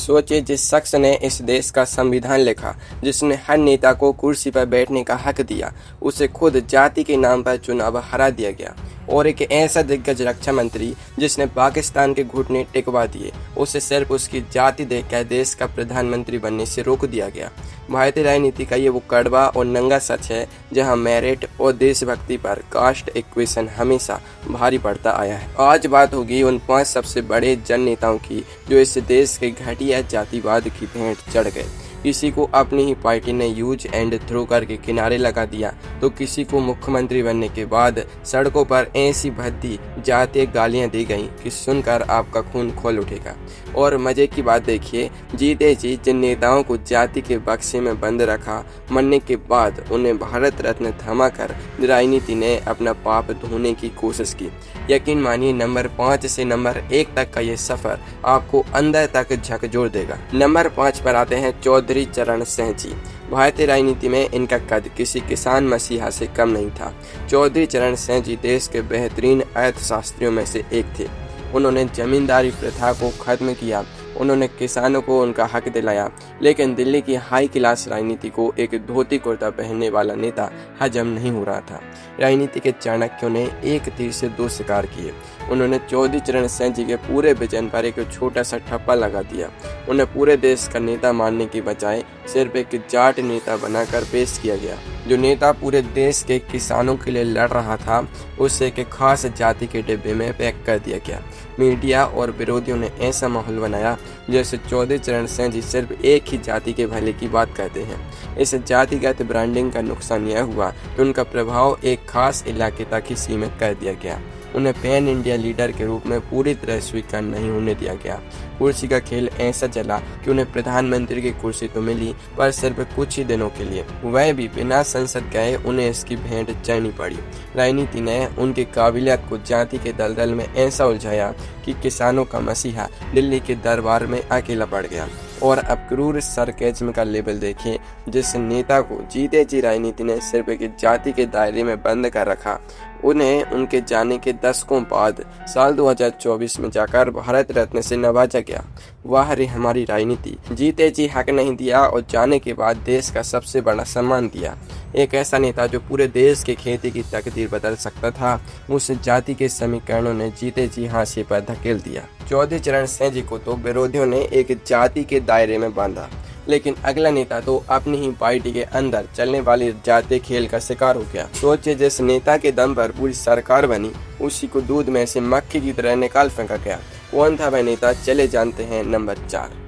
सोचिए, जिस शख्स ने इस देश का संविधान लिखा, जिसने हर नेता को कुर्सी पर बैठने का हक दिया, उसे खुद जाति के नाम पर चुनाव हरा दिया गया। और एक ऐसा दिग्गज रक्षा मंत्री जिसने पाकिस्तान के घुटने टिकवा दिए, उसे सिर्फ उसकी जाति देखकर देश का प्रधानमंत्री बनने से रोक दिया गया। भारतीय राजनीति का ये वो कड़वा और नंगा सच है जहां मेरिट और देशभक्ति पर कास्ट इक्वेशन हमेशा भारी पड़ता आया है। आज बात होगी उन 5 सबसे बड़े जन नेताओं की जो इस देश के घटिया जातिवाद की भेंट चढ़ गए। किसी को अपनी ही पार्टी ने यूज एंड थ्रो करके किनारे लगा दिया, तो किसी को मुख्यमंत्री बनने के बाद सड़कों पर ऐसी भद्दी जातीय गालियां दी गईं कि सुनकर आपका खून खौल उठेगा। और मजे की बात देखिए, जीते जी जिन नेताओं को जाति के बक्से में बंद रखा, मरने के बाद उन्हें भारत रत्न थमाकर राजनीति ने अपना पाप धोने की कोशिश की। यकीन मानिए, नंबर 5 से नंबर 1 तक का ये सफर आपको अंदर तक झकझोर देगा। नंबर 5 पर आते हैं चौधरी चरण सिंह जी। भारतीय राजनीति में इनका कद किसी किसान मसीहा से कम नहीं था। चौधरी चरण सिंह जी देश के बेहतरीन अर्थशास्त्रियों में से एक थे। उन्होंने जमींदारी प्रथा को खत्म किया, उन्होंने किसानों को उनका हक दिलाया, लेकिन दिल्ली की हाई क्लास राजनीति को एक धोती कुर्ता पहनने वाला नेता हजम नहीं हो रहा था। राजनीति के चाणक्यों ने एक तीर से 2 शिकार किए। उन्होंने चौधरी चरण सिंह जी के पूरे विजन पर एक छोटा सा ठप्पा लगा दिया। उन्हें पूरे देश का नेता मानने की बजाय सिर्फ एक जाट नेता बनाकर पेश किया गया। जो नेता पूरे देश के किसानों के लिए लड़ रहा था, उसे एक खास जाति के डिब्बे में पैक कर दिया गया। मीडिया और विरोधियों ने ऐसा माहौल बनाया जैसे चौधरी चरण सिंह जी सिर्फ एक ही जाति के भले की बात करते हैं। इस जातिगत ब्रांडिंग का नुकसान यह हुआ कि उनका प्रभाव एक खास इलाके तक ही सीमित कर दिया गया। उन्हें पैन इंडिया लीडर के रूप में पूरी तरह स्वीकार नहीं होने दिया गया। कुर्सी का खेल ऐसा चला कि उन्हें प्रधानमंत्री की कुर्सी तो मिली, पर सिर्फ कुछ ही दिनों के लिए, वह भी बिना संसद गए उन्हें इसकी भेंट चढ़नी पड़ी। राजनीति ने उनकी काबिलियत को जाति के दलदल में ऐसा उलझाया कि किसानों का मसीहा दिल्ली के दरबार में अकेला पड़ गया। और अब क्रूर सरकेज्म का लेवल देखिए, जिस नेता को जीते जी राजनीति ने सिर्फ एक जाति के दायरे में बंद कर रखा, उन्हें उनके जाने के दशकों बाद साल 2024 में जाकर भारत रत्न से नवाजा गया। वाह रे हमारी राजनीति, जीते जी हक नहीं दिया और जाने के बाद देश का सबसे बड़ा सम्मान दिया। एक ऐसा नेता जो पूरे देश की खेती की तकदीर बदल सकता था, उस जाति के समीकरणों ने जीते जी हाशिए पर धकेल दिया। चौधरी चरण सिंह जी को तो विरोधियों ने एक जाति के दायरे में बांधा, लेकिन अगला नेता तो अपनी ही पार्टी के अंदर चलने वाली जातीय खेल का शिकार हो गया। सोचिए, जिस नेता के दम पर पूरी सरकार बनी, उसी को दूध में से मक्खी की तरह निकाल फेंका गया। कौन था वह नेता, चले जानते हैं।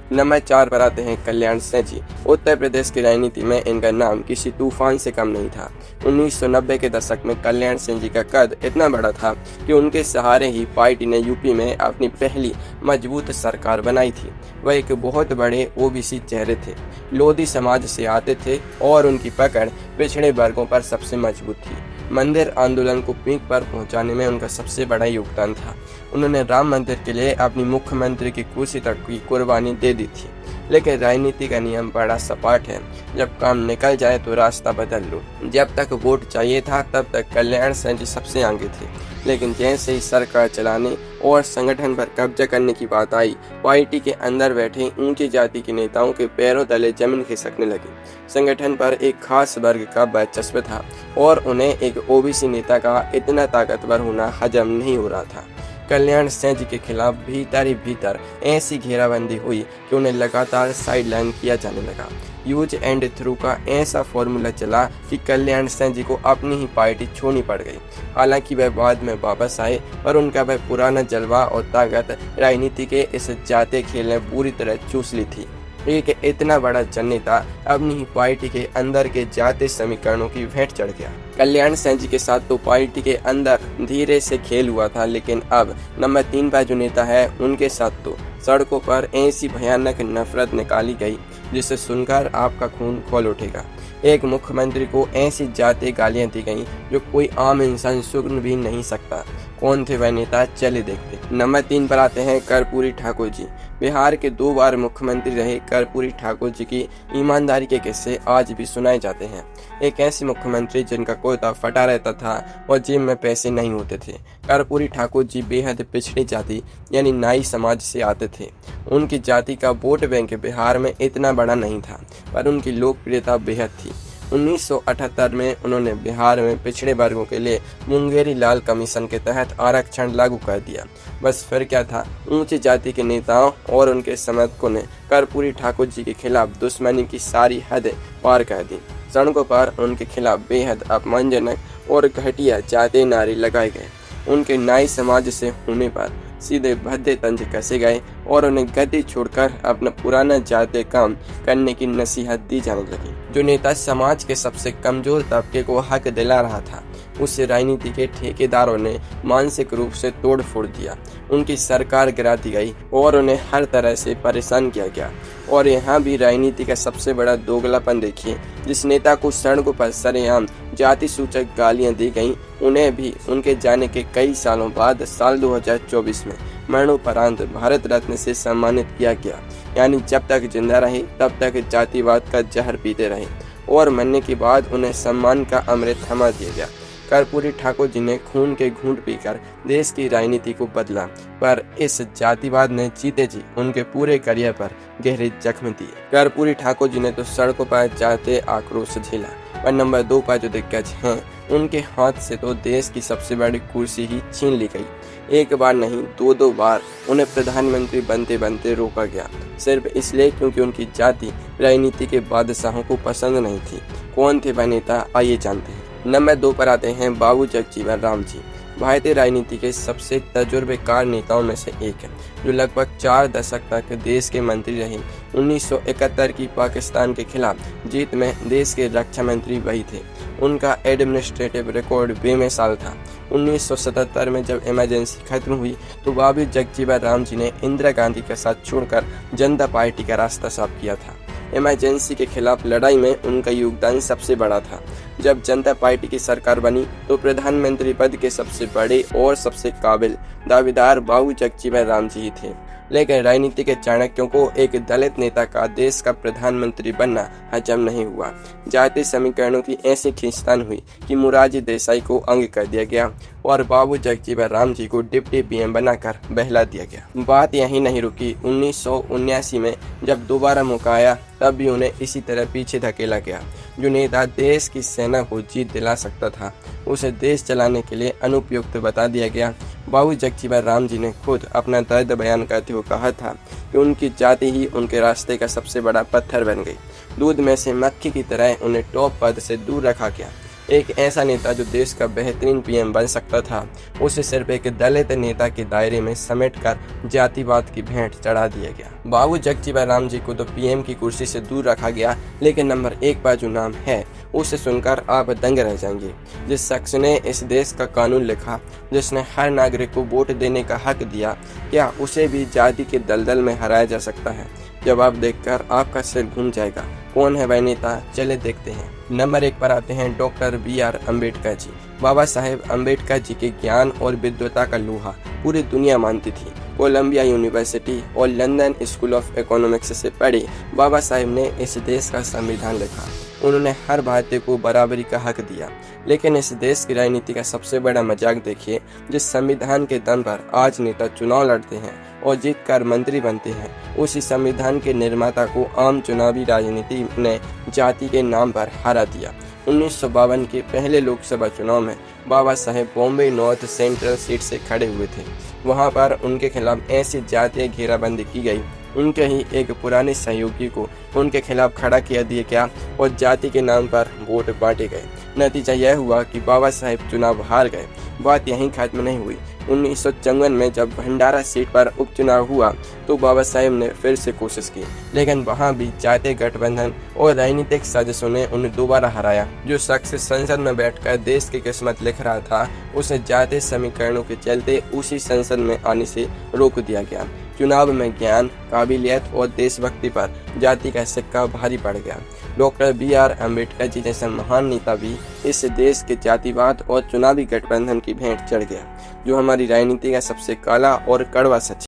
नंबर 4 पर आते हैं कल्याण सिंह जी। उत्तर प्रदेश की राजनीति में इनका नाम किसी तूफान से कम नहीं था। 1990 के दशक में कल्याण सिंह जी का कद इतना बड़ा था कि उनके सहारे ही पार्टी ने यूपी में अपनी पहली मजबूत सरकार बनाई थी। वह एक बहुत बड़े ओबीसी चेहरे थे, लोधी समाज से आते थे और उनकी पकड़ पिछड़े वर्गों पर सबसे मजबूत थी। मंदिर आंदोलन को पीक पर पहुंचाने में उनका सबसे बड़ा योगदान था। उन्होंने राम मंदिर के लिए अपनी मुख्यमंत्री की कुर्सी तक की कुर्बानी दे दी थी। लेकिन राजनीति का नियम बड़ा सपाट है, जब काम निकल जाए तो रास्ता बदल लो। जब तक वोट चाहिए था तब तक कल्याण सिंह जी सबसे आगे थे, लेकिन जैसे ही सरकार चलाने और संगठन पर कब्जा करने की बात आई, पार्टी के अंदर बैठे ऊंची जाति के नेताओं के पैरों तले जमीन खिसकने लगी। संगठन पर एक खास वर्ग का वर्चस्व था और उन्हें एक ओबीसी नेता का इतना ताकतवर होना हजम नहीं हो रहा था। कल्याण सिंह जी के खिलाफ भीतर ही भीतर ऐसी घेराबंदी हुई कि उन्हें लगातार साइडलाइन किया जाने लगा। यूज एंड थ्रू का ऐसा फॉर्मूला चला कि कल्याण सिंह जी को अपनी ही पार्टी छोड़नी पड़ गई। हालांकि वह बाद में वापस आए, पर उनका वह पुराना जलवा और ताकत राजनीति के इस जातीय खेल ने पूरी तरह चूस ली थी। एक इतना बड़ा जननेता अपनी ही पार्टी के अंदर के जातीय समीकरणों की भेंट चढ़ गया। कल्याण सिंह जी के साथ तो पार्टी के अंदर धीरे से खेल हुआ था, लेकिन अब नंबर 3 पर जो नेता है, उनके साथ तो सड़कों पर ऐसी भयानक नफरत निकाली गई जिसे सुनकर आपका खून खौल उठेगा। एक मुख्यमंत्री को ऐसी जातीय गालियां दी गईं जो कोई आम इंसान सुन भी नहीं सकता। कौन थे वह नेता, चलिए देखते। नंबर 3 पर आते हैं कर्पूरी ठाकुर जी। बिहार के 2 बार मुख्यमंत्री रहे कर्पूरी ठाकुर जी की ईमानदारी के किस्से आज भी सुनाए जाते हैं। एक ऐसे मुख्यमंत्री जिनका कुर्ता फटा रहता था और जेब में पैसे नहीं होते थे। कर्पूरी ठाकुर जी बेहद पिछड़ी जाति यानी नाई समाज से आते थे। उनकी जाति का वोट बैंक बिहार में इतना बड़ा नहीं था, पर उनकी लोकप्रियता बेहद थी। 1978 में उन्होंने बिहार में पिछड़े वर्गों के लिए मुंगेरी लाल कमीशन के तहत आरक्षण लागू कर दिया। बस फिर क्या था, ऊंची जाति के नेताओं और उनके समर्थकों ने कर्पूरी ठाकुर जी के खिलाफ दुश्मनी की सारी हदें पार कर दी। सड़कों पर उनके खिलाफ बेहद अपमानजनक और घटिया जातीय नारे लगाए गए। उनके नाई समाज से होने पर सीधे भद्दे तंज कसे गए और उन्हें गद्दी छोड़कर अपना पुराना जातीय काम करने की नसीहत दी जाने लगी। जो नेता समाज के सबसे कमजोर तबके को हक दिला रहा था, उसे राजनीति के ठेकेदारों ने मानसिक रूप से तोड़ फोड़ दिया। उनकी सरकार गिरा दी गई और उन्हें हर तरह से परेशान किया गया। और यहाँ भी राजनीति का सबसे बड़ा दोगलापन देखिए। जिस नेता को सड़कों पर सरेआम जाति सूचक गालियां दी गईं, उन्हें भी उनके जाने के कई सालों बाद साल 2024 में मरणोपरांत भारत रत्न से सम्मानित किया गया। यानी जब तक जिंदा रहे तब तक जातिवाद का जहर पीते रहे और मरने के बाद उन्हें सम्मान का अमृत थमा दिया गया। कर्पूरी ठाकुर जी ने खून के घूंट पीकर देश की राजनीति को बदला, पर इस जातिवाद ने जीते जी उनके पूरे करियर पर गहरे जख्म दिए। कर्पूरी ठाकुर जी ने तो सड़कों पर जाते आक्रोश झेला, पर नंबर 2 पर जो दिग्गज हैं, उनके हाथ से तो देश की सबसे बड़ी कुर्सी ही छीन ली गई। एक बार नहीं 2 बार उन्हें प्रधानमंत्री बनते बनते रोका गया, सिर्फ इसलिए क्योंकि उनकी जाति राजनीति के बादशाहों को पसंद नहीं थी। कौन थे वह नेता, आइए जानते हैं। नंबर 2 पर आते हैं बाबू जगजीवन राम जी। भारतीय राजनीति के सबसे तजुर्बेकार नेताओं में से एक है, जो लगभग 4 दशक तक देश के मंत्री रहे। 1971 की पाकिस्तान के खिलाफ जीत में देश के रक्षा मंत्री वही थे। उनका एडमिनिस्ट्रेटिव रिकॉर्ड बेमिसाल था। 1977 में जब इमरजेंसी खत्म हुई तो बाबू जगजीवन राम जी ने इंदिरा गांधी का साथ छोड़कर जनता पार्टी का रास्ता साफ किया था। इमरजेंसी के खिलाफ लड़ाई में उनका योगदान सबसे बड़ा था। जब जनता पार्टी की सरकार बनी तो प्रधानमंत्री पद के सबसे बड़े और सबसे काबिल दावेदार बाबू जगजीवन राम जी ही थे। लेकिन राजनीति के चाणक्यों को एक दलित नेता का देश का प्रधानमंत्री बनना हजम नहीं हुआ। जातीय समीकरणों की ऐसी खींचतान हुई कि मोरारजी देसाई को अंग कर दिया गया और बाबू जगजीवन राम जी को डिप्टी पीएम बनाकर बहला दिया गया। बात यहीं नहीं रुकी। 1979 में जब दोबारा मौका आया तब भी उन्हें इसी तरह पीछे धकेला गया। जो नेता देश की सेना को जीत दिला सकता था, उसे देश चलाने के लिए अनुपयुक्त बता दिया गया। बाबू जगजीवन राम जी ने खुद अपना दर्द बयान करते हुए कहा था कि उनकी जाति ही उनके रास्ते का सबसे बड़ा पत्थर बन गई। दूध में से मक्खी की तरह उन्हें टॉप पद से दूर रखा गया। एक ऐसा नेता जो देश का बेहतरीन पीएम बन सकता था, उसे सिर्फ एक दलित नेता के दायरे में समेटकर जातिवाद की भेंट चढ़ा दिया गया। बाबू जगजीवन राम जी को तो पीएम की कुर्सी से दूर रखा गया, लेकिन नंबर 1 पर जो नाम है उसे सुनकर आप दंग रह जाएंगे। जिस शख्स ने इस देश का कानून लिखा, जिसने हर नागरिक को वोट देने का हक दिया, क्या उसे भी जाति के दलदल में हराया जा सकता है? जवाब देखकर आपका सिर घूम जाएगा। कौन है वह नेता, चले देखते हैं। नंबर 1 पर आते हैं डॉक्टर BR अम्बेडकर जी। बाबा साहेब अम्बेडकर जी के ज्ञान और विद्वता का लोहा पूरी दुनिया मानती थी। कोलंबिया यूनिवर्सिटी और लंदन स्कूल ऑफ इकोनॉमिक्स से पढ़े बाबा साहेब ने इस देश का संविधान लिखा। उन्होंने हर भारतीय को बराबरी का हक दिया। लेकिन इस देश की राजनीति का सबसे बड़ा मजाक देखिए। जिस संविधान के दम पर आज नेता चुनाव लड़ते हैं और जीतकर मंत्री बनते हैं, उसी संविधान के निर्माता को आम चुनावी राजनीति ने जाति के नाम पर हरा दिया। 1952 के पहले लोकसभा चुनाव में Baba Saheb Bombay north central seat से खड़े हुए थे। वहां पर उनके खिलाफ ऐसी जातीय घेराबंदी की गई, उनके ही एक पुराने सहयोगी को उनके खिलाफ खड़ा किया दिया गया और जाति के नाम पर वोट बांटे गए। नतीजा यह हुआ कि बाबा साहेब चुनाव हार गए। बात यहीं खत्म नहीं हुई। 1954 में जब भंडारा सीट पर उपचुनाव हुआ तो बाबा साहेब ने फिर से कोशिश की, लेकिन वहां भी जातीय गठबंधन और राजनीतिक साजिशों ने उन्हें दोबारा हराया। जो शख्स संसद में बैठकर देश की किस्मत लिख रहा था, उसे जातीय समीकरणों के चलते उसी संसद में आने से रोक दिया गया। चुनाव में ज्ञान, काबिलियत और देशभक्ति पर जाति का सिक्का भारी पड़ गया। डॉक्टर BR अम्बेडकर जी जैसा महान नेता भी इस देश के जातिवाद और चुनावी गठबंधन की भेंट चढ़ गया, जो हमारी राजनीति का सबसे काला और कड़वा सच है।